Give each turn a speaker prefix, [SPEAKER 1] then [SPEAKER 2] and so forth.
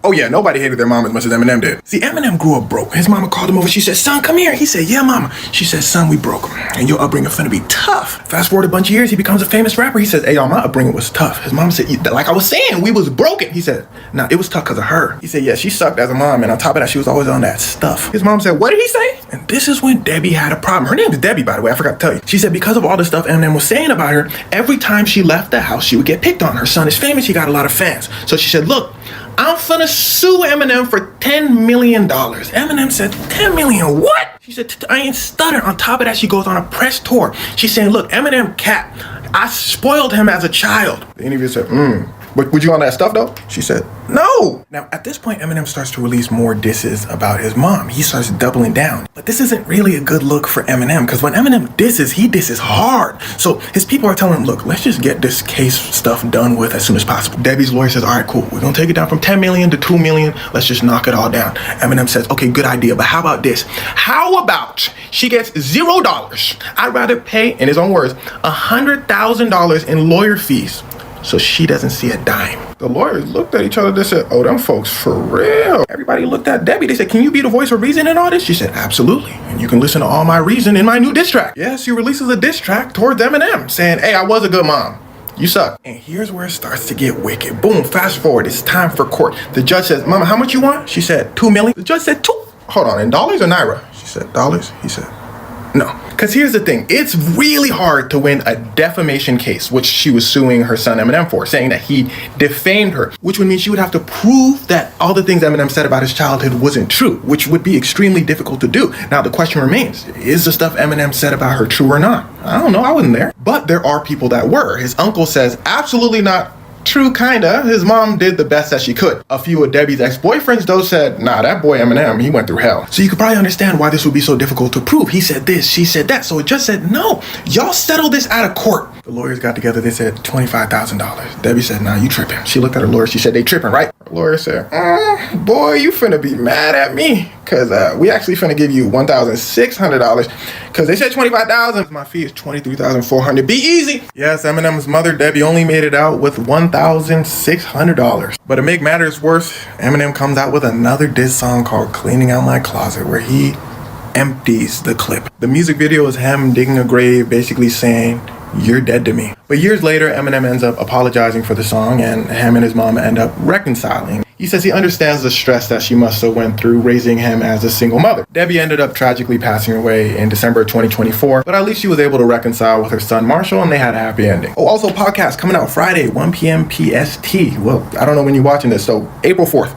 [SPEAKER 1] Oh yeah, nobody hated their mom as much as Eminem did. See, Eminem grew up broke. His mama called him over. She said, son, come here. He said, yeah, mama. She said, son, we broke. And your upbringing finna be tough. Fast forward a bunch of years, he becomes a famous rapper. He says, hey, y'all, my upbringing was tough. His mom said, like I was saying, we was broken. He said, nah, it was tough because of her. He said, yeah, she sucked as a mom. And on top of that, she was always on that stuff. His mom said, what did he say? And this is when Debbie had a problem. Her name is Debbie, by the way. I forgot to tell you. She said because of all the stuff Eminem was saying about her, every time she left the house, she would get picked on. Her son is famous. He got a lot of fans. So she said, look, I'm finna sue Eminem for $10 million. Eminem said, 10 million, what? She said, I ain't stutter. On top of that, she goes on a press tour. She's saying, look, Eminem cat, I spoiled him as a child. The interviewer said, but would you on that stuff though? She said, no. Now, at this point, Eminem starts to release more disses about his mom. He starts doubling down. But this isn't really a good look for Eminem, because when Eminem disses, he disses hard. So his people are telling him, look, let's just get this case stuff done with as soon as possible. Debbie's lawyer says, all right, cool. We're going to take it down from 10 million to 2 million. Let's just knock it all down. Eminem says, okay, good idea. But how about this? How about she gets $0? I'd rather pay, in his own words, $100,000 in lawyer fees so she doesn't see a dime. The lawyers looked at each other. They said, oh, them folks for real. Everybody looked at Debbie. They said, can you be the voice of reason in all this? She said, absolutely. And you can listen to all my reason in my new diss track. Yes, she releases a diss track towards Eminem saying, hey, I was a good mom. You suck. And here's where it starts to get wicked. Boom, fast forward. It's time for court. The judge says, mama, how much you want? She said, 2 million. The judge said, 2. Hold on, in dollars or naira? She said, dollars? He said, no. Because here's the thing, it's really hard to win a defamation case, which she was suing her son Eminem for, saying that he defamed her, which would mean she would have to prove that all the things Eminem said about his childhood wasn't true, which would be extremely difficult to do. Now, the question remains, is the stuff Eminem said about her true or not? I don't know, I wasn't there. But there are people that were. His uncle says, absolutely not. True, kinda. His mom did the best that she could. A few of Debbie's ex-boyfriends, though, said, nah, that boy Eminem, he went through hell. So you could probably understand why this would be so difficult to prove. He said this, she said that. So it just said, no, y'all settle this out of court. The lawyers got together, they said $25,000. Debbie said, nah, you tripping. She looked at her lawyer, she said, they tripping, right? Her lawyer said, boy, you finna be mad at me. Cause we actually finna give you $1,600. Cause they said $25,000. My fee is $23,400. Be easy. Yes, Eminem's mother, Debbie, only made it out with $1,600. But to make matters worse, Eminem comes out with another diss song called Cleaning Out My Closet, where he empties the clip. The music video is him digging a grave, basically saying, you're dead to me. But years later, Eminem ends up apologizing for the song, and him and his mom end up reconciling. He says he understands the stress that she must have went through raising him as a single mother. Debbie ended up tragically passing away in December 2024, but at least she was able to reconcile with her son Marshall, and they had a happy ending. Oh, also podcast coming out Friday, 1 p.m. PST. Well, I don't know when you're watching this, so April 4th.